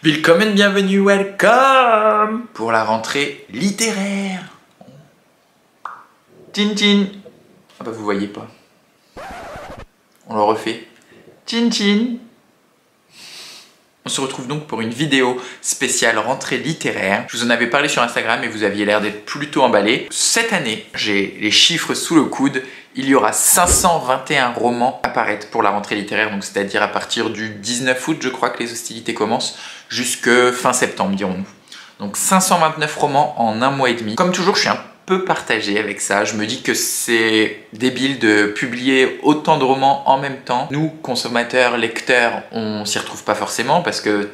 Willkommen, bienvenue, welcome pour la rentrée littéraire. Tchin tchin. Ah bah vous voyez pas. On le refait. Tchin tchin. On se retrouve donc pour une vidéo spéciale rentrée littéraire. Je vous en avais parlé sur Instagram et vous aviez l'air d'être plutôt emballé. Cette année, j'ai les chiffres sous le coude. Il y aura 521 romans à paraître pour la rentrée littéraire, donc c'est-à-dire à partir du 19 août, je crois que les hostilités commencent, jusque fin septembre, dirons-nous. Donc 529 romans en un mois et demi. Comme toujours, je suis un peu partagé avec ça. Je me dis que c'est débile de publier autant de romans en même temps. Nous, consommateurs, lecteurs, on s'y retrouve pas forcément parce que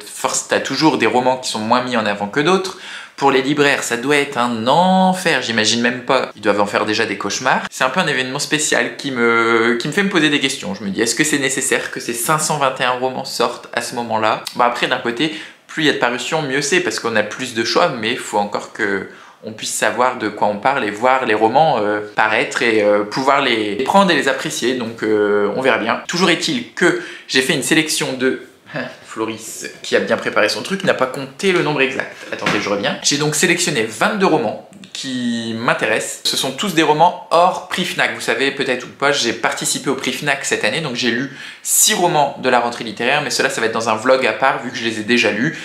t'as toujours des romans qui sont moins mis en avant que d'autres. Pour les libraires, ça doit être un enfer, j'imagine même pas. Ils doivent en faire déjà des cauchemars. C'est un peu un événement spécial qui me fait me poser des questions. Je me dis, est-ce que c'est nécessaire que ces 521 romans sortent à ce moment-là? Bah après, d'un côté, plus il y a de parutions, mieux c'est, parce qu'on a plus de choix, mais il faut encore que on puisse savoir de quoi on parle et voir les romans paraître et pouvoir les prendre et les apprécier. Donc on verra bien. Toujours est-il que j'ai fait une sélection de... Floris, qui a bien préparé son truc, n'a pas compté le nombre exact. Attendez, je reviens. J'ai donc sélectionné 22 romans qui m'intéressent. Ce sont tous des romans hors prix Fnac. Vous savez peut-être ou pas, j'ai participé au prix Fnac cette année, donc j'ai lu 6 romans de la rentrée littéraire, mais cela, ça va être dans un vlog à part, vu que je les ai déjà lus,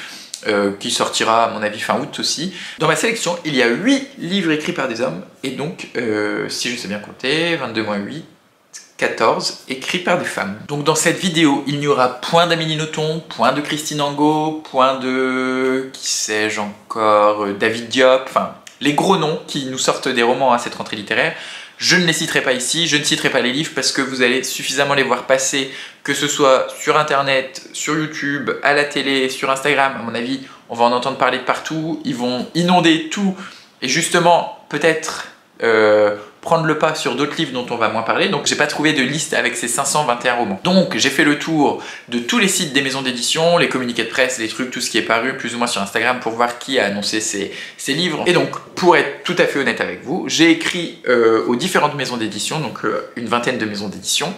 qui sortira à mon avis fin août aussi. Dans ma sélection, il y a 8 livres écrits par des hommes, et donc, si je sais bien compter, 22 moins 8, 14, écrits par des femmes. Donc dans cette vidéo, il n'y aura point d'Amélie Nothomb, point de Christine Angot, point de... qui sais-je encore, David Diop, enfin les gros noms qui nous sortent des romans à cette rentrée littéraire. Je ne les citerai pas ici, je ne citerai pas les livres parce que vous allez suffisamment les voir passer, que ce soit sur internet, sur YouTube, à la télé, sur Instagram. À mon avis, on va en entendre parler de partout, ils vont inonder tout et justement peut-être... prendre le pas sur d'autres livres dont on va moins parler, donc j'ai pas trouvé de liste avec ces 521 romans. Donc j'ai fait le tour de tous les sites des maisons d'édition, les communiqués de presse, les trucs, tout ce qui est paru plus ou moins sur Instagram pour voir qui a annoncé ces livres. Et donc pour être tout à fait honnête avec vous, j'ai écrit aux différentes maisons d'édition, donc une vingtaine de maisons d'édition,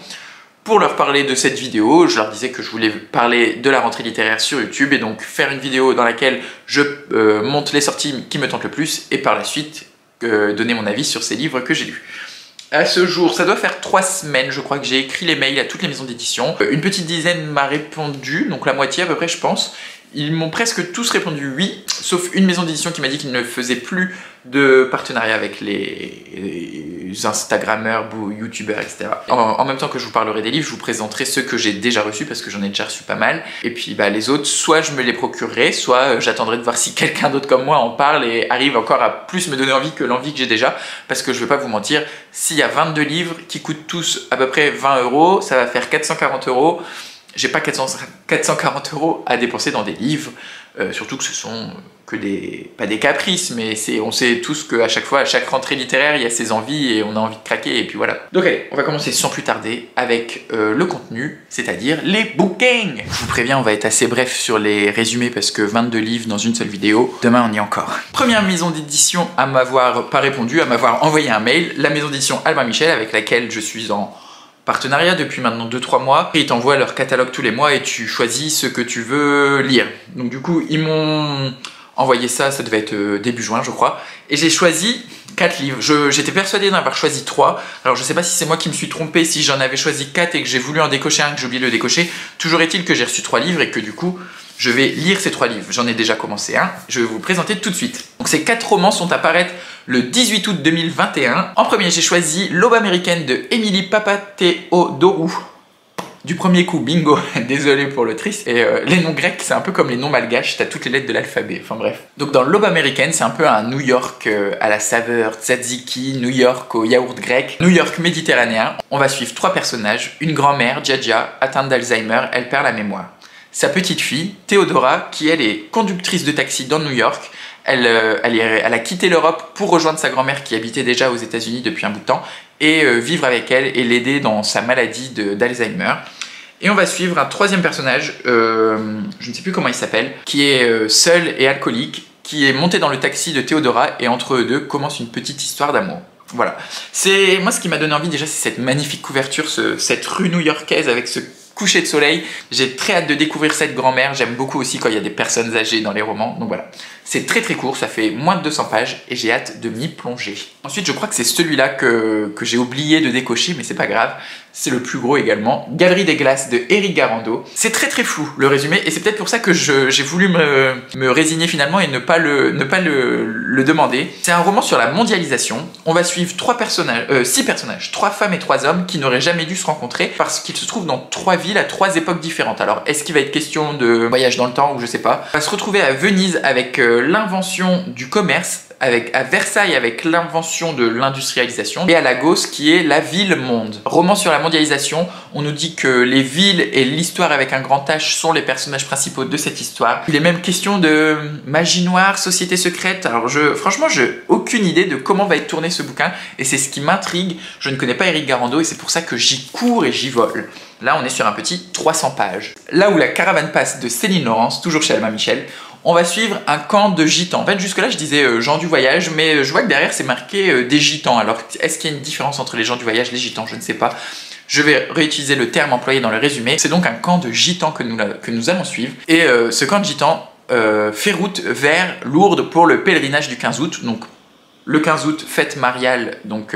pour leur parler de cette vidéo. Je leur disais que je voulais parler de la rentrée littéraire sur YouTube et donc faire une vidéo dans laquelle je monte les sorties qui me tentent le plus et par la suite donner mon avis sur ces livres que j'ai lus. À ce jour, ça doit faire 3 semaines, je crois, que j'ai écrit les mails à toutes les maisons d'édition. Une petite dizaine m'a répondu, donc la moitié à peu près, je pense. Ils m'ont presque tous répondu oui, sauf une maison d'édition qui m'a dit qu'il ne faisait plus de partenariat avec les Instagrammeurs, YouTubeurs, etc. En même temps que je vous parlerai des livres, je vous présenterai ceux que j'ai déjà reçus parce que j'en ai déjà reçu pas mal. Et puis bah, les autres, soit je me les procurerai, soit j'attendrai de voir si quelqu'un d'autre comme moi en parle et arrive encore à plus me donner envie que l'envie que j'ai déjà. Parce que je vais pas vous mentir, s'il y a 22 livres qui coûtent tous à peu près 20 €, ça va faire 440 €. J'ai pas 440 € à dépenser dans des livres, surtout que ce sont que des... pas des caprices, mais on sait tous qu'à chaque fois, à chaque rentrée littéraire, il y a ses envies et on a envie de craquer, et puis voilà. Donc allez, on va commencer sans plus tarder avec le contenu, c'est-à-dire les bookings. Je vous préviens, on va être assez bref sur les résumés parce que 22 livres dans une seule vidéo, demain on y est encore. Première maison d'édition à m'avoir pas répondu, à m'avoir envoyé un mail, la maison d'édition Albin Michel, avec laquelle je suis en partenariat depuis maintenant 2-3 mois. Ils t'envoient leur catalogue tous les mois et tu choisis ce que tu veux lire. Donc du coup, ils m'ont envoyé ça, ça devait être début juin je crois, et j'ai choisi 4 livres. J'étais persuadé d'en avoir choisi 3. Alors je sais pas si c'est moi qui me suis trompé, si j'en avais choisi 4 et que j'ai voulu en décocher un, que j'ai oublié de le décocher. Toujours est-il que j'ai reçu 3 livres et que du coup, je vais lire ces 3 livres. J'en ai déjà commencé un, je vais vous le présenter tout de suite. Donc ces 4 romans sont à paraître le 18 août 2021. En premier, j'ai choisi L'Aube américaine de Emily Papatheodorou. Du premier coup, bingo, désolé pour le triste. Et les noms grecs, c'est un peu comme les noms malgaches, t'as toutes les lettres de l'alphabet, enfin bref. Donc dans L'Aube américaine, c'est un peu un New York à la saveur tzatziki, New York au yaourt grec, New York méditerranéen. On va suivre 3 personnages, une grand-mère, Djadja, atteinte d'Alzheimer, elle perd la mémoire. Sa petite fille, Théodora, qui elle est conductrice de taxi dans New York. Elle a quitté l'Europe pour rejoindre sa grand-mère qui habitait déjà aux États-Unis depuis un bout de temps et vivre avec elle et l'aider dans sa maladie d'Alzheimer. Et on va suivre un 3e personnage, je ne sais plus comment il s'appelle, qui est seul et alcoolique, qui est monté dans le taxi de Théodora et entre eux deux commence une petite histoire d'amour. Voilà. Moi ce qui m'a donné envie déjà, c'est cette magnifique couverture, cette rue new-yorkaise avec ce coucher de soleil. J'ai très hâte de découvrir cette grand-mère. J'aime beaucoup aussi quand il y a des personnes âgées dans les romans. Donc voilà, c'est très très court, ça fait moins de 200 pages et j'ai hâte de m'y plonger. Ensuite, je crois que c'est celui-là que j'ai oublié de décocher, mais c'est pas grave. C'est le plus gros également. Galerie des glaces de Eric Garando. C'est très très flou le résumé et c'est peut-être pour ça que j'ai voulu me résigner finalement et ne pas le demander. C'est un roman sur la mondialisation. On va suivre 6 personnages, 3 femmes et 3 hommes qui n'auraient jamais dû se rencontrer parce qu'ils se trouvent dans 3 villes à 3 époques différentes. Alors est-ce qu'il va être question de voyage dans le temps ou je sais pas. On va se retrouver à Venise avec l'invention du commerce, à Versailles avec l'invention de l'industrialisation et à Lagos qui est la ville-monde. Roman sur la mondialisation, on nous dit que les villes et l'histoire avec un grand H sont les personnages principaux de cette histoire. Il est même question de magie noire, société secrète. Alors franchement, j'ai aucune idée de comment va être tourné ce bouquin et c'est ce qui m'intrigue. Je ne connais pas Eric Garando et c'est pour ça que j'y cours et j'y vole. Là, on est sur un petit 300 pages. Là où la caravane passe de Céline Laurence, toujours chez Albin Michel, on va suivre un camp de gitans. En fait, jusque-là, je disais gens du voyage, mais je vois que derrière, c'est marqué des gitans. Alors, est-ce qu'il y a une différence entre les gens du voyage et les gitans? Je ne sais pas. Je vais réutiliser le terme employé dans le résumé. C'est donc un camp de gitans que nous allons suivre. Et ce camp de gitans fait route vers Lourdes pour le pèlerinage du 15 août. Donc, le 15 août, fête mariale, donc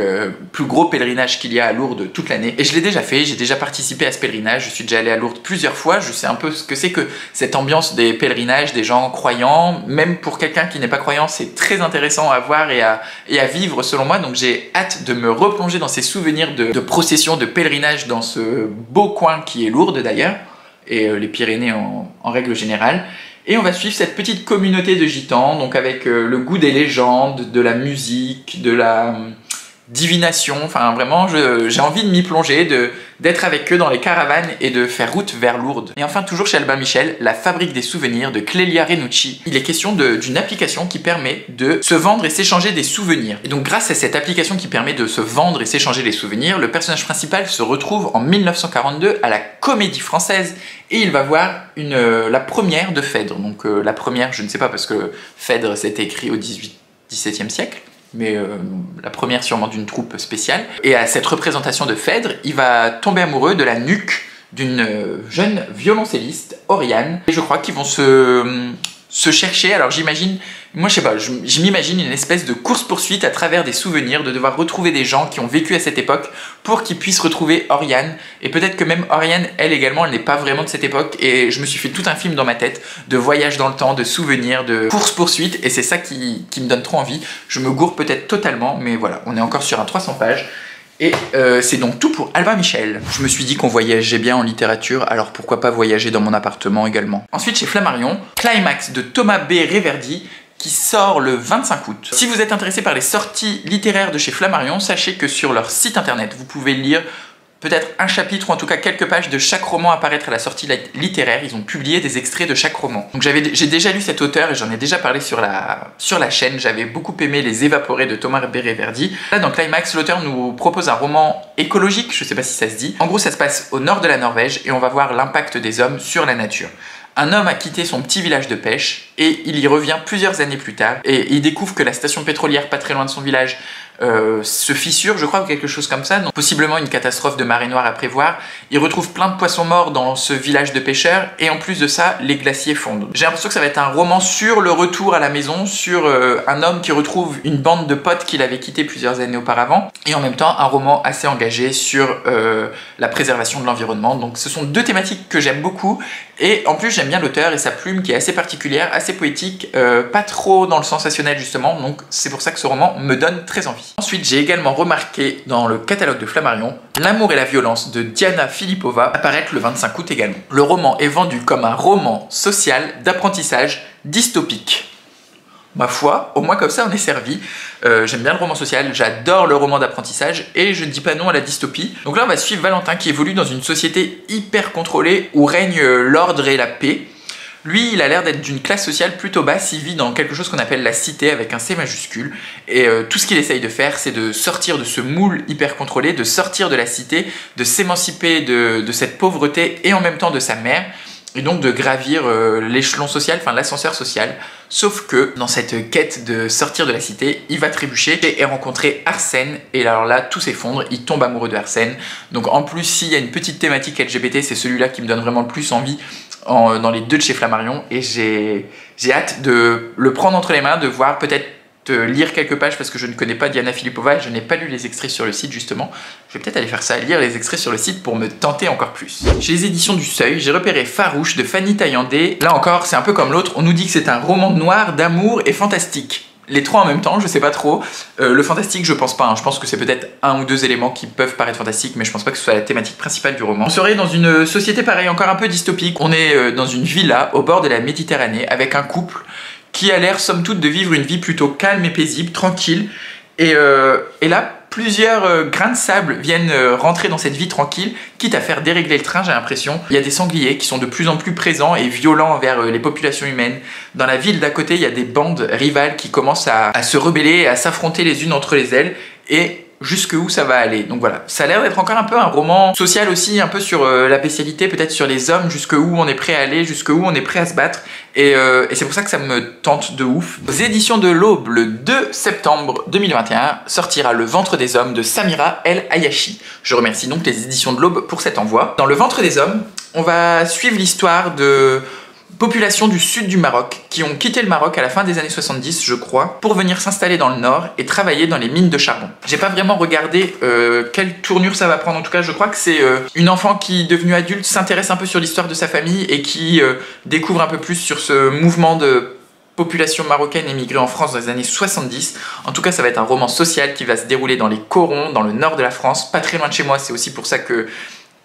plus gros pèlerinage qu'il y a à Lourdes toute l'année. Et je l'ai déjà fait, j'ai déjà participé à ce pèlerinage, je suis déjà allé à Lourdes plusieurs fois, je sais un peu ce que c'est que cette ambiance des pèlerinages, des gens croyants. Même pour quelqu'un qui n'est pas croyant, c'est très intéressant à voir et à vivre selon moi. Donc j'ai hâte de me replonger dans ces souvenirs de procession, de pèlerinage dans ce beau coin qui est Lourdes d'ailleurs, et les Pyrénées en règle générale. Et on va suivre cette petite communauté de gitans, donc avec le goût des légendes, de la musique, de la divination. Enfin vraiment, j'ai envie de m'y plonger, d'être avec eux dans les caravanes et de faire route vers Lourdes. Et enfin, toujours chez Albin Michel, La Fabrique des souvenirs de Clélia Renucci. Il est question d'une application qui permet de se vendre et s'échanger des souvenirs. Et donc grâce à cette application qui permet de se vendre et s'échanger des souvenirs, le personnage principal se retrouve en 1942 à la Comédie Française et il va voir la première de Phèdre. Donc la première, je ne sais pas parce que Phèdre c'était écrit au XVIIe siècle. Mais la première sûrement d'une troupe spéciale. Et à cette représentation de Phèdre, il va tomber amoureux de la nuque d'une jeune violoncelliste, Oriane. Et je crois qu'ils vont se chercher. Alors j'imagine, moi je sais pas, je m'imagine une espèce de course-poursuite à travers des souvenirs, de devoir retrouver des gens qui ont vécu à cette époque pour qu'ils puissent retrouver Oriane. Et peut-être que même Oriane, elle également, elle n'est pas vraiment de cette époque. Et je me suis fait tout un film dans ma tête de voyage dans le temps, de souvenirs, de course-poursuite. Et c'est ça qui me donne trop envie. Je me gourre peut-être totalement, mais voilà, on est encore sur un 300 pages. Et c'est donc tout pour Albin Michel. Je me suis dit qu'on voyageait bien en littérature, alors pourquoi pas voyager dans mon appartement également. Ensuite, chez Flammarion, Climax de Thomas B. Reverdy, qui sort le 25 août. Si vous êtes intéressé par les sorties littéraires de chez Flammarion, sachez que sur leur site internet, vous pouvez lire peut-être un chapitre ou en tout cas quelques pages de chaque roman à paraître à la sortie littéraire. Ils ont publié des extraits de chaque roman. Donc j'ai déjà lu cet auteur et j'en ai déjà parlé sur la chaîne. J'avais beaucoup aimé Les Évaporés de Thomas B. Reverdy. Là dans Climax, l'auteur nous propose un roman écologique, je sais pas si ça se dit. En gros ça se passe au nord de la Norvège et on va voir l'impact des hommes sur la nature. Un homme a quitté son petit village de pêche et il y revient plusieurs années plus tard et il découvre que la station pétrolière pas très loin de son village se fissure, je crois, ou quelque chose comme ça, donc possiblement une catastrophe de marée noire à prévoir. Il retrouve plein de poissons morts dans ce village de pêcheurs et en plus de ça, les glaciers fondent. J'ai l'impression que ça va être un roman sur le retour à la maison, sur un homme qui retrouve une bande de potes qu'il avait quitté plusieurs années auparavant et en même temps un roman assez engagé sur la préservation de l'environnement. Donc ce sont deux thématiques que j'aime beaucoup et en plus j'aime bien l'auteur et sa plume qui est assez particulière, assez poétique, pas trop dans le sensationnel justement, donc c'est pour ça que ce roman me donne très envie. Ensuite, j'ai également remarqué dans le catalogue de Flammarion L'amour et la violence de Diana Filipova apparaître le 25 août également. Le roman est vendu comme un roman social d'apprentissage dystopique. Ma foi, au moins comme ça on est servi. J'aime bien le roman social, j'adore le roman d'apprentissage et je ne dis pas non à la dystopie. Donc là on va suivre Valentin qui évolue dans une société hyper contrôlée où règne l'ordre et la paix. Lui, il a l'air d'être d'une classe sociale plutôt basse, il vit dans quelque chose qu'on appelle la cité avec un C majuscule. Et tout ce qu'il essaye de faire, c'est de sortir de ce moule hyper contrôlé, de sortir de la cité, de s'émanciper de cette pauvreté et en même temps de sa mère. Et il et donc de gravir l'échelon social, enfin l'ascenseur social. Sauf que dans cette quête de sortir de la cité, il va trébucher et rencontrer Arsène. Et alors là, tout s'effondre, il tombe amoureux de Arsène. Donc en plus, s'il y a une petite thématique LGBT, c'est celui-là qui me donne vraiment le plus envie dans les deux de chez Flammarion. Et j'ai hâte de le prendre entre les mains, de voir peut-être lire quelques pages parce que je ne connais pas Diana Filippova et je n'ai pas lu les extraits sur le site justement. Je vais peut-être aller faire ça, lire les extraits sur le site pour me tenter encore plus. Chez les éditions du Seuil, j'ai repéré Farouche de Fanny Taillandé. Là encore, c'est un peu comme l'autre, on nous dit que c'est un roman noir, d'amour et fantastique. Les trois en même temps, je sais pas trop. Le fantastique, je pense pas, hein. Je pense que c'est peut-être un ou deux éléments qui peuvent paraître fantastiques, mais je pense pas que ce soit la thématique principale du roman. On serait dans une société pareille, encore un peu dystopique. On est dans une villa au bord de la Méditerranée avec un couple qui a l'air somme toute de vivre une vie plutôt calme et paisible, tranquille. Et là, plusieurs grains de sable viennent rentrer dans cette vie tranquille, quitte à faire dérégler le train, j'ai l'impression. Il y a des sangliers qui sont de plus en plus présents et violents envers les populations humaines. Dans la ville d'à côté, il y a des bandes rivales qui commencent à se rebeller, à s'affronter les unes entre les ailes. Et jusqu'où ça va aller. Donc voilà, ça a l'air d'être encore un peu un roman social aussi, un peu sur la bestialité, peut-être sur les hommes, jusqu'où on est prêt à aller, jusqu'où on est prêt à se battre. Et c'est pour ça que ça me tente de ouf. Aux éditions de l'Aube, le 2 septembre 2021, sortira Le Ventre des Hommes de Samira El Hayachi. Je remercie donc les éditions de l'Aube pour cet envoi. Dans Le Ventre des Hommes, on va suivre l'histoire de populations du sud du Maroc qui ont quitté le Maroc à la fin des années 70, je crois, pour venir s'installer dans le nord et travailler dans les mines de charbon. J'ai pas vraiment regardé quelle tournure ça va prendre, en tout cas je crois que c'est une enfant qui, devenue adulte, s'intéresse un peu sur l'histoire de sa famille et qui découvre un peu plus sur ce mouvement de population marocaine émigrée en France dans les années 70. En tout cas, ça va être un roman social qui va se dérouler dans les Corons, dans le nord de la France, pas très loin de chez moi. C'est aussi pour ça que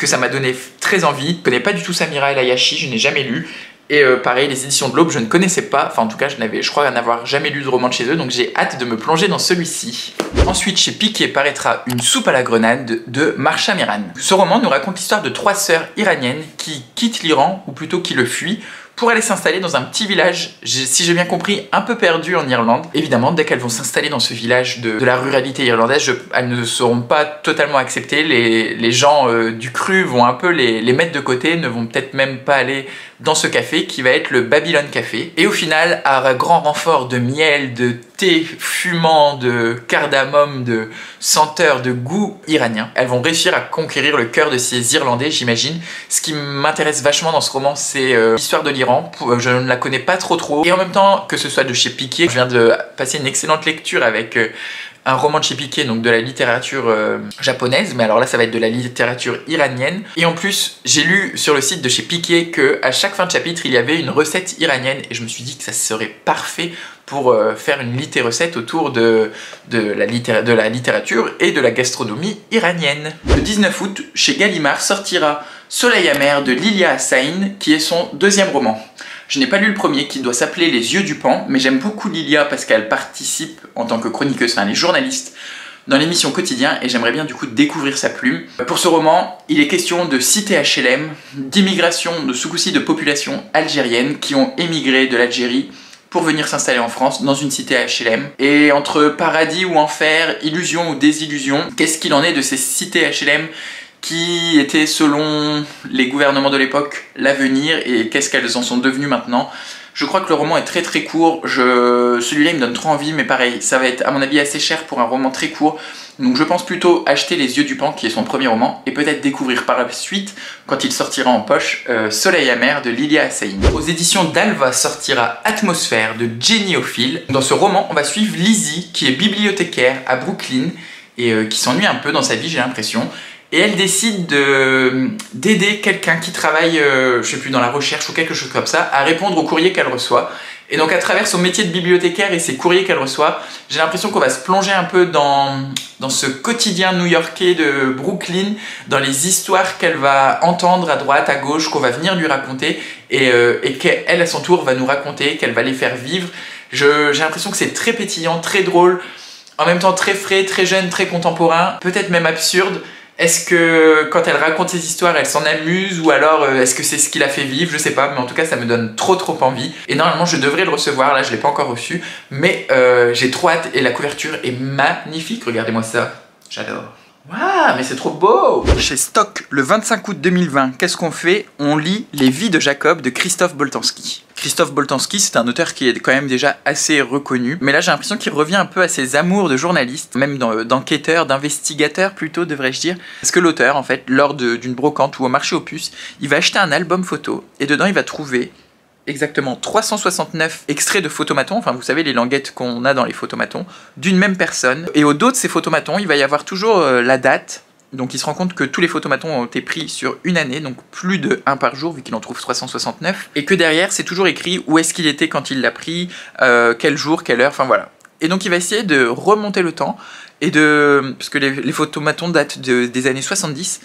ça m'a donné très envie. Je connais pas du tout Samira El Hayachi, je n'ai jamais lu. Et pareil, les éditions de l'Aube, je ne connaissais pas, enfin en tout cas je crois n'avoir jamais lu de roman de chez eux, donc j'ai hâte de me plonger dans celui-ci. Ensuite, chez Piqué paraîtra Une soupe à la grenade de Marsha Mehran. Ce roman nous raconte l'histoire de trois sœurs iraniennes qui quittent l'Iran, ou plutôt qui le fuient, pour aller s'installer dans un petit village, si j'ai bien compris, un peu perdu en Irlande. Évidemment, dès qu'elles vont s'installer dans ce village de la ruralité irlandaise, elles ne seront pas totalement acceptées. Les gens du cru vont un peu les mettre de côté, ne vont peut-être même pas aller dans ce café qui va être le Babylon Café. Et au final, à grand renfort de miel, de thé fumant, de cardamome, de senteur, de goût iranien, elles vont réussir à conquérir le cœur de ces Irlandais, j'imagine. Ce qui m'intéresse vachement dans ce roman, c'est l'histoire de l'Iran. Je ne la connais pas trop. Et en même temps, que ce soit de chez Piqué, je viens de passer une excellente lecture avec un roman de chez Piqué, donc de la littérature japonaise, mais alors là ça va être de la littérature iranienne. Et en plus, j'ai lu sur le site de chez Piqué qu'à chaque fin de chapitre, il y avait une recette iranienne, et je me suis dit que ça serait parfait pour faire une littérecette autour de la littérature et de la gastronomie iranienne. Le 19 août, chez Gallimard, sortira Soleil amer de Lilia Hassain, qui est son deuxième roman. Je n'ai pas lu le premier qui doit s'appeler Les yeux du pan, mais j'aime beaucoup Lilia parce qu'elle participe en tant que chroniqueuse, enfin elle est journaliste dans l'émission Quotidien et j'aimerais bien du coup découvrir sa plume. Pour ce roman, il est question de cité HLM, d'immigration, de ce coup-ci de populations algériennes qui ont émigré de l'Algérie pour venir s'installer en France dans une cité HLM. Et entre paradis ou enfer, illusion ou désillusion, qu'est-ce qu'il en est de ces cités HLM qui étaient selon les gouvernements de l'époque l'avenir et qu'est-ce qu'elles en sont devenues maintenant? Je crois que le roman est très court, celui-là il me donne trop envie, mais pareil, ça va être à mon avis assez cher pour un roman très court, donc je pense plutôt acheter Les yeux du pan qui est son premier roman et peut-être découvrir par la suite, quand il sortira en poche, Soleil amer de Lilia Hassain. Aux éditions d'Alva sortira Atmosphère de Jenny O'Feel. Dans ce roman, on va suivre Lizzie qui est bibliothécaire à Brooklyn et qui s'ennuie un peu dans sa vie, j'ai l'impression. Et elle décide d'aider quelqu'un qui travaille, je sais plus, dans la recherche ou quelque chose comme ça, à répondre aux courriers qu'elle reçoit. Et donc à travers son métier de bibliothécaire et ses courriers qu'elle reçoit, j'ai l'impression qu'on va se plonger un peu dans ce quotidien new-yorkais de Brooklyn, dans les histoires qu'elle va entendre à droite, à gauche, qu'on va venir lui raconter et qu'elle à son tour va nous raconter, qu'elle va les faire vivre. J'ai l'impression que c'est très pétillant, très drôle, en même temps très frais, très jeune, très contemporain, peut-être même absurde. Est-ce que quand elle raconte ses histoires, elle s'en amuse ou alors est-ce que c'est ce qui l'a fait vivre? Je sais pas, mais en tout cas ça me donne trop envie. Et normalement je devrais le recevoir, là je l'ai pas encore reçu, mais j'ai trop hâte et la couverture est magnifique, regardez-moi ça, j'adore. Waouh, mais c'est trop beau! Chez Stock, le 25 août 2020, qu'est-ce qu'on fait? On lit Les vies de Jacob de Christophe Boltanski. Christophe Boltanski, c'est un auteur qui est quand même déjà assez reconnu, mais là j'ai l'impression qu'il revient un peu à ses amours de journaliste, même d'enquêteur, d'investigateur plutôt, devrais-je dire. Parce que l'auteur, en fait, lors d'une brocante ou au marché aux puces, il va acheter un album photo, et dedans il va trouver exactement 369 extraits de photomatons, enfin vous savez les languettes qu'on a dans les photomatons, d'une même personne. Et au dos de ces photomatons, il va y avoir toujours la date. Donc il se rend compte que tous les photomatons ont été pris sur une année, donc plus de 1 par jour vu qu'il en trouve 369. Et que derrière c'est toujours écrit où est-ce qu'il était quand il l'a pris, quel jour, quelle heure, enfin voilà. Et donc il va essayer de remonter le temps, et parce que les photomatons datent des années 70,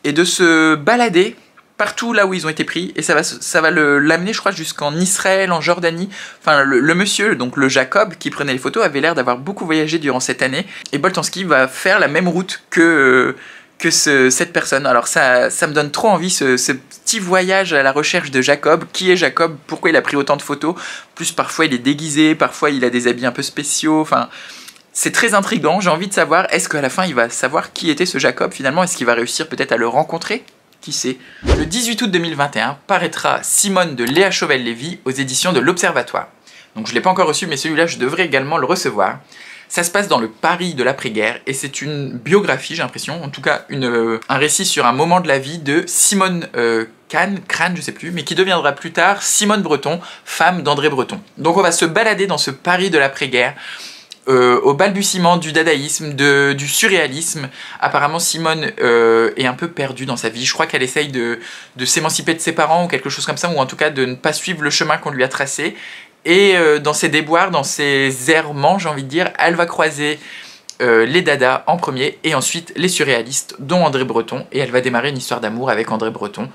et de se balader partout là où ils ont été pris, et ça va l'amener, je crois, jusqu'en Israël, en Jordanie. Enfin, le monsieur, donc le Jacob, qui prenait les photos, avait l'air d'avoir beaucoup voyagé durant cette année, et Boltanski va faire la même route que cette personne. Alors ça me donne trop envie, ce petit voyage à la recherche de Jacob. Qui est Jacob? Pourquoi il a pris autant de photos? Plus parfois il est déguisé, parfois il a des habits un peu spéciaux, enfin... C'est très intriguant, j'ai envie de savoir, est-ce qu'à la fin il va savoir qui était ce Jacob finalement? Est-ce qu'il va réussir peut-être à le rencontrer? Qui sait? Le 18 août 2021 paraîtra Simone de Léa Chauvel-Lévy aux éditions de l'Observatoire. Donc je ne l'ai pas encore reçu, mais celui-là je devrais également le recevoir. Ça se passe dans le Paris de l'après-guerre et c'est une biographie, j'ai l'impression, en tout cas un récit sur un moment de la vie de Simone Crane, je sais plus, mais qui deviendra plus tard Simone Breton, femme d'André Breton. Donc on va se balader dans ce Paris de l'après-guerre, au balbutiement du dadaïsme, du surréalisme. Apparemment Simone est un peu perdue dans sa vie, je crois qu'elle essaye de s'émanciper de ses parents ou quelque chose comme ça, ou en tout cas de ne pas suivre le chemin qu'on lui a tracé, et dans ses déboires, dans ses errements, j'ai envie de dire, elle va croiser les dadas en premier, et ensuite les surréalistes, dont André Breton, et elle va démarrer une histoire d'amour avec André Breton.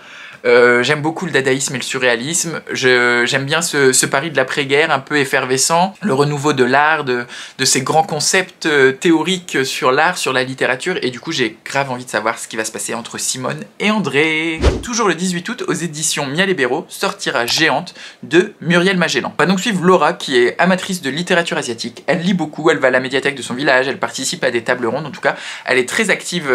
J'aime beaucoup le dadaïsme et le surréalisme, j'aime bien ce Paris de l'après-guerre un peu effervescent, le renouveau de l'art, de ces grands concepts théoriques sur l'art, sur la littérature, et du coup j'ai grave envie de savoir ce qui va se passer entre Simone et André. Toujours le 18 août, aux éditions Miel et Béraud, sortira Géante de Muriel Magellan. On va donc suivre Laura, qui est amatrice de littérature asiatique. Elle lit beaucoup, elle va à la médiathèque de son village, elle participe à des tables rondes, en tout cas elle est très active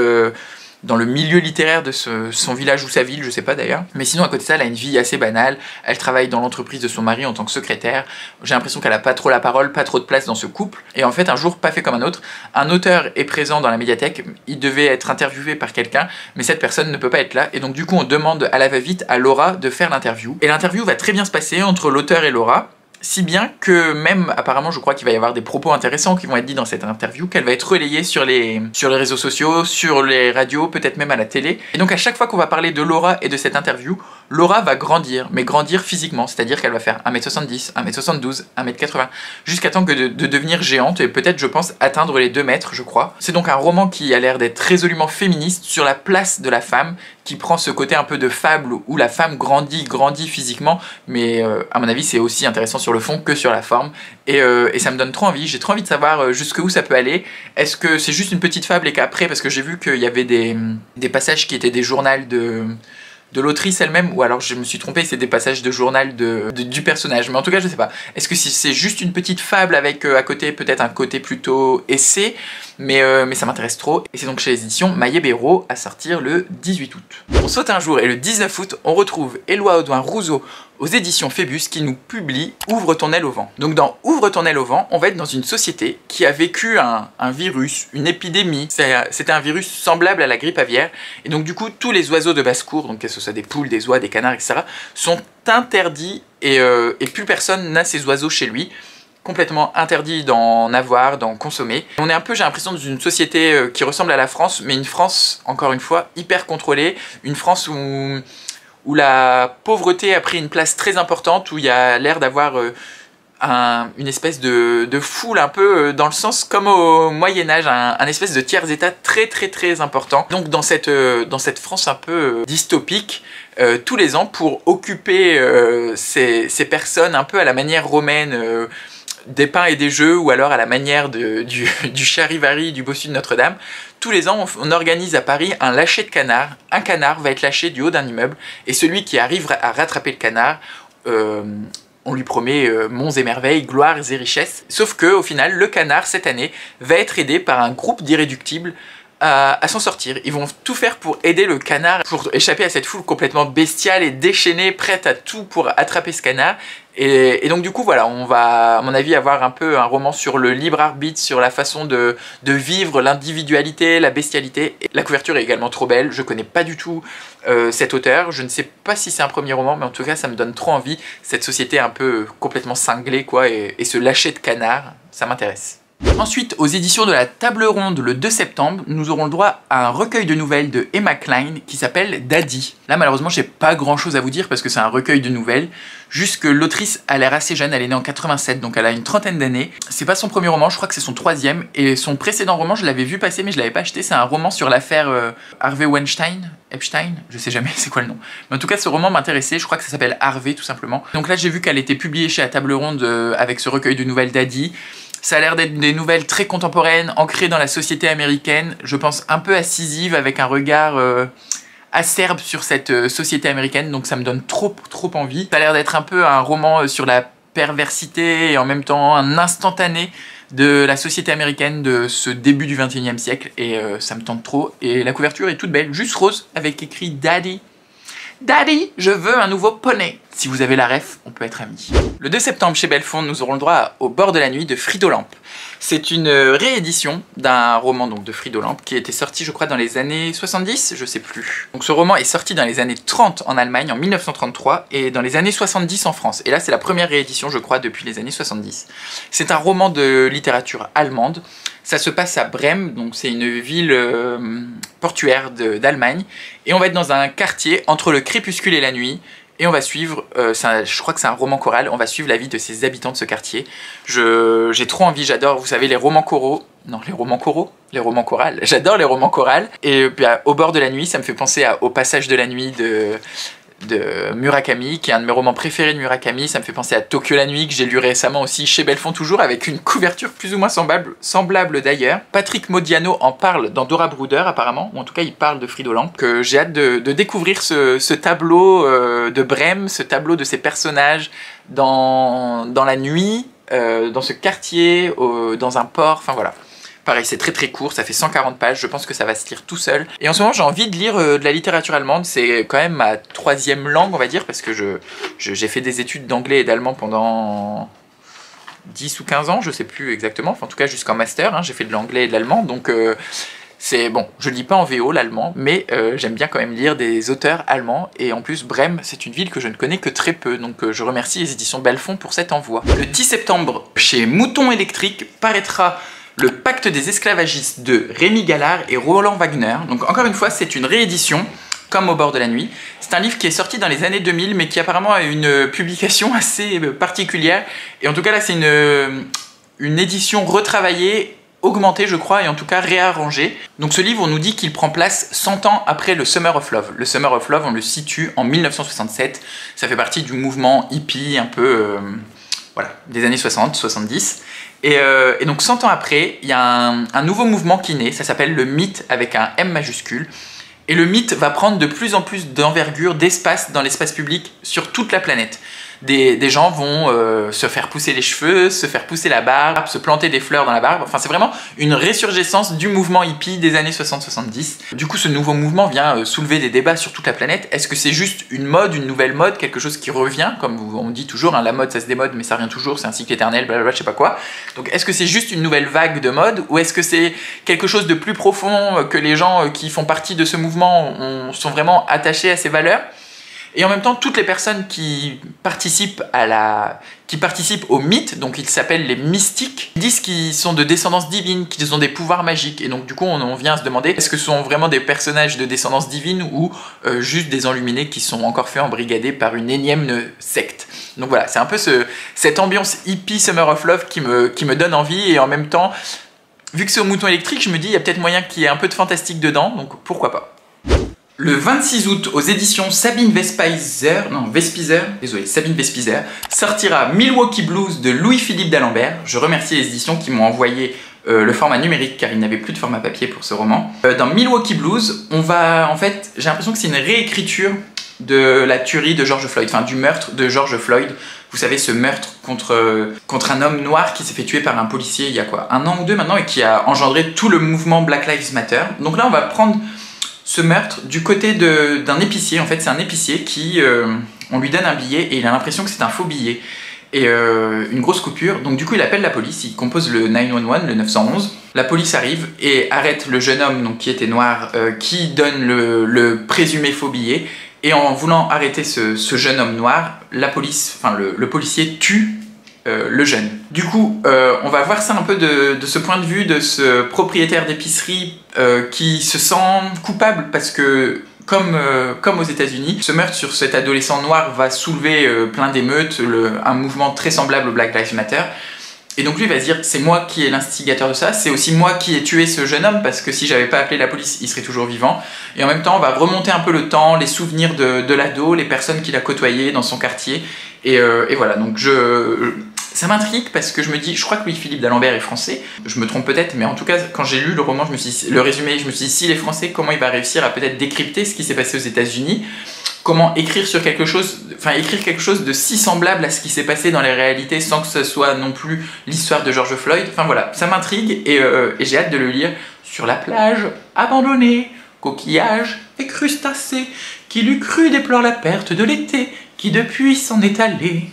dans le milieu littéraire de son village ou sa ville, je sais pas d'ailleurs. Mais sinon, à côté de ça, elle a une vie assez banale. Elle travaille dans l'entreprise de son mari en tant que secrétaire. J'ai l'impression qu'elle a pas trop la parole, pas trop de place dans ce couple. Et en fait, un jour, pas fait comme un autre, un auteur est présent dans la médiathèque. Il devait être interviewé par quelqu'un, mais cette personne ne peut pas être là. Et donc, du coup, on demande à la va-vite à Laura de faire l'interview. Et l'interview va très bien se passer entre l'auteur et Laura. Si bien que même, apparemment, je crois qu'il va y avoir des propos intéressants qui vont être dits dans cette interview, qu'elle va être relayée sur les réseaux sociaux, sur les radios, peut-être même à la télé. Et donc à chaque fois qu'on va parler de Laura et de cette interview, Laura va grandir, mais grandir physiquement, c'est-à-dire qu'elle va faire 1m70, 1m72, 1m80, jusqu'à temps que de devenir géante, et peut-être, je pense, atteindre les 2 mètres, je crois. C'est donc un roman qui a l'air d'être résolument féministe sur la place de la femme, qui prend ce côté un peu de fable où la femme grandit physiquement, mais à mon avis c'est aussi intéressant sur le fond que sur la forme, et ça me donne trop envie, j'ai trop envie de savoir jusqu'où ça peut aller. Est-ce que c'est juste une petite fable et qu'après, parce que j'ai vu qu'il y avait des passages qui étaient des journaux de l'autrice elle-même, ou alors je me suis trompé, c'est des passages de journal du personnage, mais en tout cas je sais pas. Est-ce que c'est juste une petite fable avec à côté peut-être un côté plutôt essai, mais ça m'intéresse trop, et c'est donc chez les éditions Maillet Béraud à sortir le 18 août. On saute un jour et le 19 août, on retrouve Éloi Audouin-Rousseau aux éditions Phébus qui nous publie Ouvre ton aile au vent. Donc dans Ouvre ton aile au vent, on va être dans une société qui a vécu un virus, une épidémie. C'était un virus semblable à la grippe aviaire, et donc du coup tous les oiseaux de basse-cour, donc que ce soit des poules, des oies, des canards, etc., sont interdits, et plus personne n'a ces oiseaux chez lui. Complètement interdit d'en avoir, d'en consommer. On est un peu, j'ai l'impression, dans une société qui ressemble à la France, mais une France, encore une fois, hyper contrôlée, une France où la pauvreté a pris une place très importante, où il y a l'air d'avoir une espèce de foule un peu dans le sens comme au Moyen-Âge, un espèce de tiers-état très important. Donc dans cette France un peu dystopique, tous les ans, pour occuper ces personnes un peu à la manière romaine, des pains et des jeux, ou alors à la manière du charivari du Bossu de Notre-Dame, tous les ans on organise à Paris un lâcher de canard. Un canard va être lâché du haut d'un immeuble, et celui qui arrive à rattraper le canard, on lui promet monts et merveilles, gloires et richesses. Sauf que au final, le canard cette année va être aidé par un groupe d'irréductibles à s'en sortir. Ils vont tout faire pour aider le canard, pour échapper à cette foule complètement bestiale et déchaînée, prête à tout pour attraper ce canard. Et donc du coup voilà, on va à mon avis avoir un peu un roman sur le libre arbitre, sur la façon de vivre l'individualité, la bestialité. Et la couverture est également trop belle, je connais pas du tout cet auteur, je ne sais pas si c'est un premier roman, mais en tout cas ça me donne trop envie, cette société un peu complètement cinglée quoi, et ce lâcher de canard, ça m'intéresse. Ensuite, aux éditions de la Table Ronde, le 2 septembre, nous aurons le droit à un recueil de nouvelles de Emma Cline qui s'appelle Daddy. Là, malheureusement, j'ai pas grand chose à vous dire parce que c'est un recueil de nouvelles. Juste que l'autrice a l'air assez jeune, elle est née en 87, donc elle a une trentaine d'années. C'est pas son premier roman, je crois que c'est son troisième. Et son précédent roman, je l'avais vu passer, mais je l'avais pas acheté. C'est un roman sur l'affaire Harvey Weinstein, Epstein, je sais jamais c'est quoi le nom. Mais en tout cas, ce roman m'intéressait, je crois que ça s'appelle Harvey tout simplement. Donc là, j'ai vu qu'elle était publiée chez la Table Ronde avec ce recueil de nouvelles Daddy. Ça a l'air d'être des nouvelles très contemporaines, ancrées dans la société américaine, je pense un peu incisive, avec un regard acerbe sur cette société américaine, donc ça me donne trop envie. Ça a l'air d'être un peu un roman sur la perversité et en même temps un instantané de la société américaine de ce début du 21e siècle, et ça me tente trop. Et la couverture est toute belle, juste rose, avec écrit Daddy. Daddy, je veux un nouveau poney. Si vous avez la ref, on peut être amis. Le 2 septembre, chez Belfond, nous aurons le droit Au bord de la nuit de Fridolin. C'est une réédition d'un roman donc, de Fridolin qui était sorti, je crois, dans les années 70, je sais plus. Donc ce roman est sorti dans les années 30 en Allemagne, en 1933, et dans les années 70 en France. Et là, c'est la première réédition, je crois, depuis les années 70. C'est un roman de littérature allemande. Ça se passe à Brême, donc c'est une ville portuaire d'Allemagne. Et on va être dans un quartier entre le crépuscule et la nuit. Et on va suivre, je crois que c'est un roman choral, on va suivre la vie de ces habitants de ce quartier. J'ai trop envie, j'adore, vous savez, les romans choraux. Non, les romans choraux, les romans chorales. J'adore les romans chorales. Et puis, Au bord de la nuit, ça me fait penser Au passage de la nuit de Murakami, qui est un de mes romans préférés de Murakami. Ça me fait penser à Tokyo la nuit, que j'ai lu récemment aussi chez Belfond toujours, avec une couverture plus ou moins semblable d'ailleurs. Patrick Modiano en parle dans Dora Bruder apparemment, ou en tout cas il parle de Fridolin, que j'ai hâte de découvrir ce tableau de Brême, ce tableau de ces personnages dans la nuit, dans ce quartier, dans un port, enfin voilà. Pareil, c'est très court, ça fait 140 pages, je pense que ça va se lire tout seul. Et en ce moment, j'ai envie de lire de la littérature allemande, c'est quand même ma troisième langue, on va dire, parce que j'ai fait des études d'anglais et d'allemand pendant 10 ou 15 ans, je sais plus exactement, enfin en tout cas jusqu'en master, hein, j'ai fait de l'anglais et de l'allemand, donc c'est bon, je lis pas en VO l'allemand, mais j'aime bien quand même lire des auteurs allemands, et en plus Brême, c'est une ville que je ne connais que très peu, donc je remercie les éditions Belfond pour cet envoi. Le 10 septembre, chez Mouton Électrique, paraîtra Le Pacte des esclavagistes de Rémi Gallard et Roland Wagner. Donc encore une fois, c'est une réédition, comme Au bord de la nuit. C'est un livre qui est sorti dans les années 2000, mais qui apparemment a une publication assez particulière. Et en tout cas là, c'est une édition retravaillée, augmentée je crois, et en tout cas réarrangée. Donc ce livre, on nous dit qu'il prend place 100 ans après le Summer of Love. Le Summer of Love, on le situe en 1967. Ça fait partie du mouvement hippie, un peu... voilà, des années 60, 70. Et donc 100 ans après, il y a un nouveau mouvement qui naît, ça s'appelle le mythe avec un M majuscule. Et le mythe va prendre de plus en plus d'envergure, d'espace dans l'espace public sur toute la planète. Des gens vont se faire pousser les cheveux, se faire pousser la barbe, se planter des fleurs dans la barbe. Enfin, c'est vraiment une résurgescence du mouvement hippie des années 60-70. Du coup, ce nouveau mouvement vient soulever des débats sur toute la planète. Est-ce que c'est juste une mode, une nouvelle mode, quelque chose qui revient, comme on dit toujours, hein, la mode ça se démode, mais ça revient toujours, c'est un cycle éternel, blablabla, je sais pas quoi. Donc, est-ce que c'est juste une nouvelle vague de mode, ou est-ce que c'est quelque chose de plus profond, que les gens qui font partie de ce mouvement sont vraiment attachés à ces valeurs? Et en même temps, toutes les personnes qui participent au mythe, donc ils s'appellent les mystiques, disent qu'ils sont de descendance divine, qu'ils ont des pouvoirs magiques. Et donc du coup, on vient se demander, est-ce que ce sont vraiment des personnages de descendance divine ou juste des enluminés qui sont encore fait embrigader par une énième secte. Donc voilà, c'est un peu cette ambiance hippie Summer of Love qui me donne envie, et en même temps, vu que c'est au Mouton Électrique, je me dis, il y a peut-être moyen qu'il y ait un peu de fantastique dedans, donc pourquoi pas. Le 26 août, aux éditions Sabine Vespizer, sortira Milwaukee Blues de Louis-Philippe d'Alembert. Je remercie les éditions qui m'ont envoyé le format numérique car ils n'avaient plus de format papier pour ce roman. Dans Milwaukee Blues, en fait, j'ai l'impression que c'est une réécriture de la tuerie de George Floyd, enfin du meurtre de George Floyd Vous savez, ce meurtre contre un homme noir qui s'est fait tuer par un policier il y a quoi, 1 an ou 2 maintenant, et qui a engendré tout le mouvement Black Lives Matter. Donc là, on va prendre ce meurtre du côté d'un épicier. En fait, c'est un épicier qui, on lui donne un billet et il a l'impression que c'est un faux billet. Et une grosse coupure, donc du coup il appelle la police, il compose le 911, le 911. La police arrive et arrête le jeune homme donc, qui était noir, qui donne le présumé faux billet. Et en voulant arrêter ce jeune homme noir, la police, enfin le policier tue le jeune. Du coup, on va voir ça un peu de ce point de vue de ce propriétaire d'épicerie qui se sent coupable parce que comme aux États-Unis, ce meurtre sur cet adolescent noir va soulever plein d'émeutes, un mouvement très semblable au Black Lives Matter. Et donc lui va se dire, c'est moi qui est l'instigateur de ça, c'est aussi moi qui ai tué ce jeune homme, parce que si j'avais pas appelé la police, il serait toujours vivant. Et en même temps, on va remonter un peu le temps, les souvenirs de l'ado, les personnes qu'il a côtoyées dans son quartier. Et voilà, donc ça m'intrigue parce que je me dis, je crois que Louis-Philippe d'Alembert est français, je me trompe peut-être, mais en tout cas, quand j'ai lu le roman, le résumé, je me suis dit, s'il est français, comment il va réussir à peut-être décrypter ce qui s'est passé aux États-Unis, comment écrire sur quelque chose, écrire quelque chose de si semblable à ce qui s'est passé dans les réalités sans que ce soit non plus l'histoire de George Floyd. Enfin voilà, ça m'intrigue et j'ai hâte de le lire. Sur la plage, abandonnée, coquillages et crustacés, qui l'eût cru déplore la perte de l'été, qui depuis s'en est allé.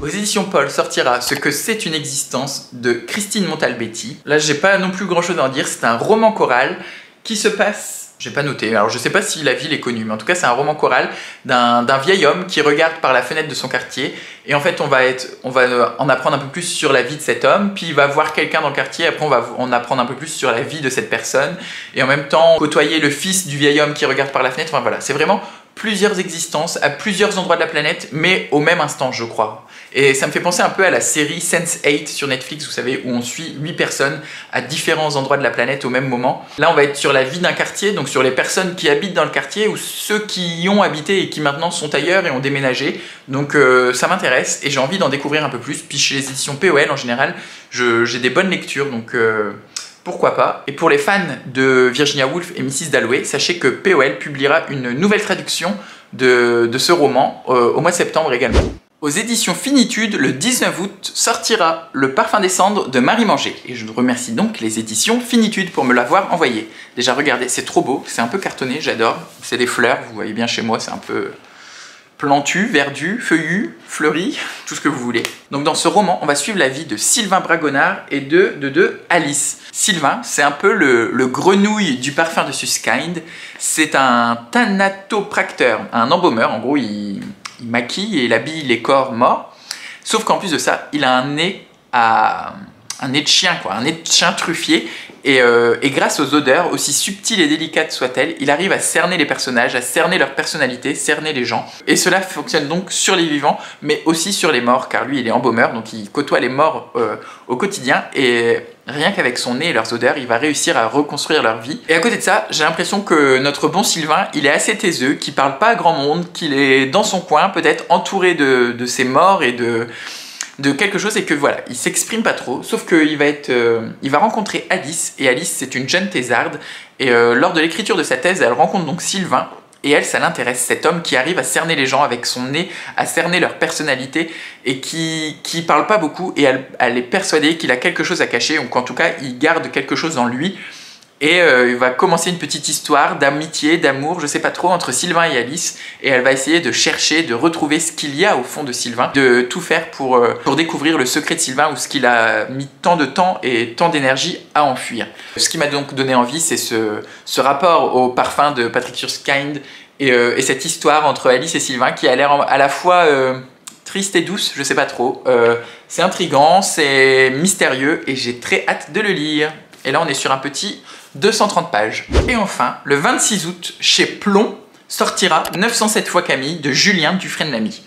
Aux éditions Paul sortira Ce que c'est une existence de Christine Montalbetti. Là, j'ai pas non plus grand chose à en dire, c'est un roman choral qui se passe... J'ai pas noté, alors je sais pas si la ville est connue, mais en tout cas c'est un roman choral d'un vieil homme qui regarde par la fenêtre de son quartier. Et en fait on va en apprendre un peu plus sur la vie de cet homme, puis il va voir quelqu'un dans le quartier, après on va en apprendre un peu plus sur la vie de cette personne. Et en même temps côtoyer le fils du vieil homme qui regarde par la fenêtre, enfin voilà, c'est vraiment plusieurs existences à plusieurs endroits de la planète, mais au même instant je crois. Et ça me fait penser un peu à la série Sense8 sur Netflix, vous savez, où on suit 8 personnes à différents endroits de la planète au même moment. Là, on va être sur la vie d'un quartier, donc sur les personnes qui habitent dans le quartier ou ceux qui y ont habité et qui maintenant sont ailleurs et ont déménagé. Donc ça m'intéresse et j'ai envie d'en découvrir un peu plus. Puis chez les éditions POL, en général, j'ai des bonnes lectures, donc pourquoi pas. Et pour les fans de Virginia Woolf et Mrs. Dalloway, sachez que POL publiera une nouvelle traduction de ce roman au mois de septembre également. Aux éditions Finitude, le 19 août, sortira Le Parfum des Cendres de Marie Manger. Et je remercie donc les éditions Finitude pour me l'avoir envoyé. Déjà, regardez, c'est trop beau, c'est un peu cartonné, j'adore. C'est des fleurs, vous voyez bien chez moi, c'est un peu plantu, verdu, feuillu, fleuri, tout ce que vous voulez. Donc dans ce roman, on va suivre la vie de Sylvain Bragonard et de Alice. Sylvain, c'est un peu le grenouille du parfum de Susskind. C'est un thanatopracteur, un embaumeur, en gros, il maquille et il habille les corps morts, sauf qu'en plus de ça, il a un nez de chien, quoi, un nez de chien truffier, et grâce aux odeurs, aussi subtiles et délicates soient-elles, il arrive à cerner les personnages, à cerner leur personnalité, cerner les gens. Et cela fonctionne donc sur les vivants, mais aussi sur les morts, car lui, il est embaumeur, donc il côtoie les morts au quotidien, et rien qu'avec son nez et leurs odeurs, il va réussir à reconstruire leur vie. Et à côté de ça, j'ai l'impression que notre bon Sylvain, il est assez taiseux, qu'il parle pas à grand monde, qu'il est dans son coin, peut-être entouré de ses morts et de quelque chose, et que voilà, il s'exprime pas trop, sauf qu'il va rencontrer Alice, et Alice c'est une jeune thésarde, et lors de l'écriture de sa thèse, elle rencontre donc Sylvain, et elle, ça l'intéresse, cet homme qui arrive à cerner les gens avec son nez, à cerner leur personnalité, et qui parle pas beaucoup, et elle est persuadée qu'il a quelque chose à cacher, ou qu'en tout cas, il garde quelque chose en lui. Et il va commencer une petite histoire d'amitié, d'amour, je sais pas trop, entre Sylvain et Alice. Et elle va essayer de chercher, de retrouver ce qu'il y a au fond de Sylvain, de tout faire pour découvrir le secret de Sylvain, ou ce qu'il a mis tant de temps et tant d'énergie à enfuir. Ce qui m'a donc donné envie, c'est ce rapport au parfum de Patrick Susskind et cette histoire entre Alice et Sylvain qui a l'air à la fois triste et douce, je sais pas trop. C'est intriguant, c'est mystérieux et j'ai très hâte de le lire. Et là, on est sur un petit 230 pages. Et enfin, le 26 août, chez Plomb, sortira 907 fois Camille de Julien Dufresne-Lamy.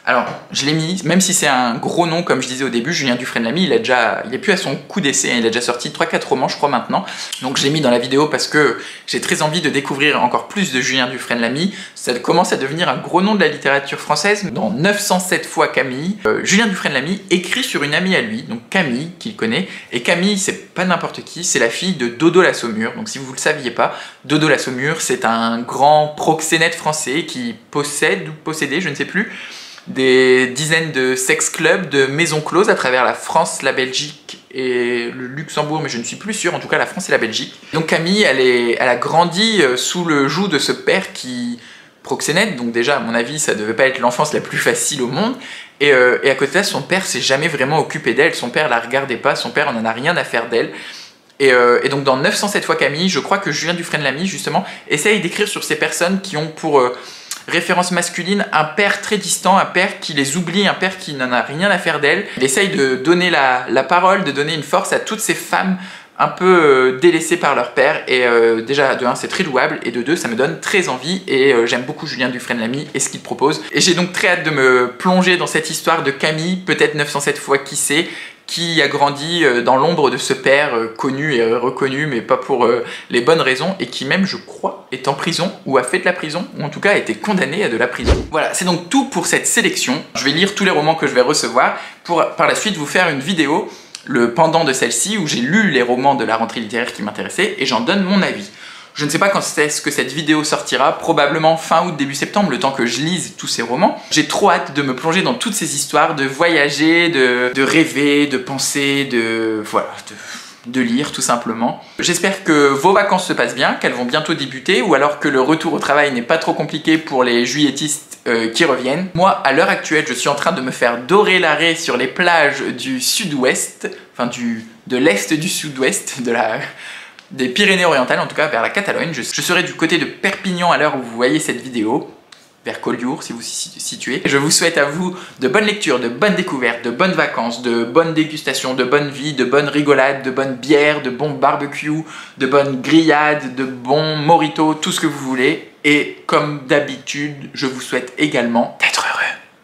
Alors, je l'ai mis, même si c'est un gros nom, comme je disais au début, Julien Dufresne-Lamy, il est plus à son coup d'essai, il a déjà sorti 3-4 romans, je crois, maintenant. Donc je l'ai mis dans la vidéo parce que j'ai très envie de découvrir encore plus de Julien Dufresne-Lamy. Ça commence à devenir un gros nom de la littérature française. Dans 907 fois Camille, Julien Dufresne-Lamy écrit sur une amie à lui, donc Camille, qu'il connaît. Et Camille, c'est pas n'importe qui, c'est la fille de Dodo la Saumure. Donc si vous ne le saviez pas, Dodo la Saumure, c'est un grand proxénète français qui possède ou possédait, je ne sais plus, des dizaines de sex clubs, de maisons closes à travers la France, la Belgique et le Luxembourg, mais je ne suis plus sûr, en tout cas la France et la Belgique. Donc Camille, elle a grandi sous le joug de ce père qui proxénète, donc déjà à mon avis ça devait pas être l'enfance la plus facile au monde, et à côté de ça, son père s'est jamais vraiment occupé d'elle, son père la regardait pas, son père n'en a rien à faire d'elle. Et donc dans 907 fois Camille, je crois que Julien Dufresne-Lamy justement essaye d'écrire sur ces personnes qui ont pour référence masculine un père très distant, un père qui les oublie, un père qui n'en a rien à faire d'elle. Il essaye de donner la parole, de donner une force à toutes ces femmes un peu délaissées par leur père, et déjà de 1 c'est très louable, et de 2 ça me donne très envie, et j'aime beaucoup Julien Dufresne-Lamy et ce qu'il propose, et j'ai donc très hâte de me plonger dans cette histoire de Camille, peut-être 907 fois qui sait, qui a grandi dans l'ombre de ce père connu et reconnu, mais pas pour les bonnes raisons, et qui même, je crois, est en prison, ou a fait de la prison, ou en tout cas a été condamné à de la prison. Voilà, c'est donc tout pour cette sélection. Je vais lire tous les romans que je vais recevoir, pour par la suite vous faire une vidéo, le pendant de celle-ci, où j'ai lu les romans de la rentrée littéraire qui m'intéressaient, et j'en donne mon avis. Je ne sais pas quand est-ce que cette vidéo sortira, probablement fin août, début septembre, le temps que je lise tous ces romans. J'ai trop hâte de me plonger dans toutes ces histoires, de voyager, de rêver, de penser, voilà, de lire tout simplement. J'espère que vos vacances se passent bien, qu'elles vont bientôt débuter, ou alors que le retour au travail n'est pas trop compliqué pour les juilletistes qui reviennent. Moi, à l'heure actuelle, je suis en train de me faire dorer l'arrêt sur les plages du sud-ouest, enfin de l'est du sud-ouest, des Pyrénées-Orientales, en tout cas vers la Catalogne. Je serai du côté de Perpignan à l'heure où vous voyez cette vidéo, vers Collioure si vous vous situez. Je vous souhaite à vous de bonnes lectures, de bonnes découvertes, de bonnes vacances, de bonnes dégustations, de bonnes vies, de bonnes rigolades, de bonnes bières, de bons barbecues, de bonnes grillades, de bons mojitos, tout ce que vous voulez. Et comme d'habitude, je vous souhaite également d'être heureux.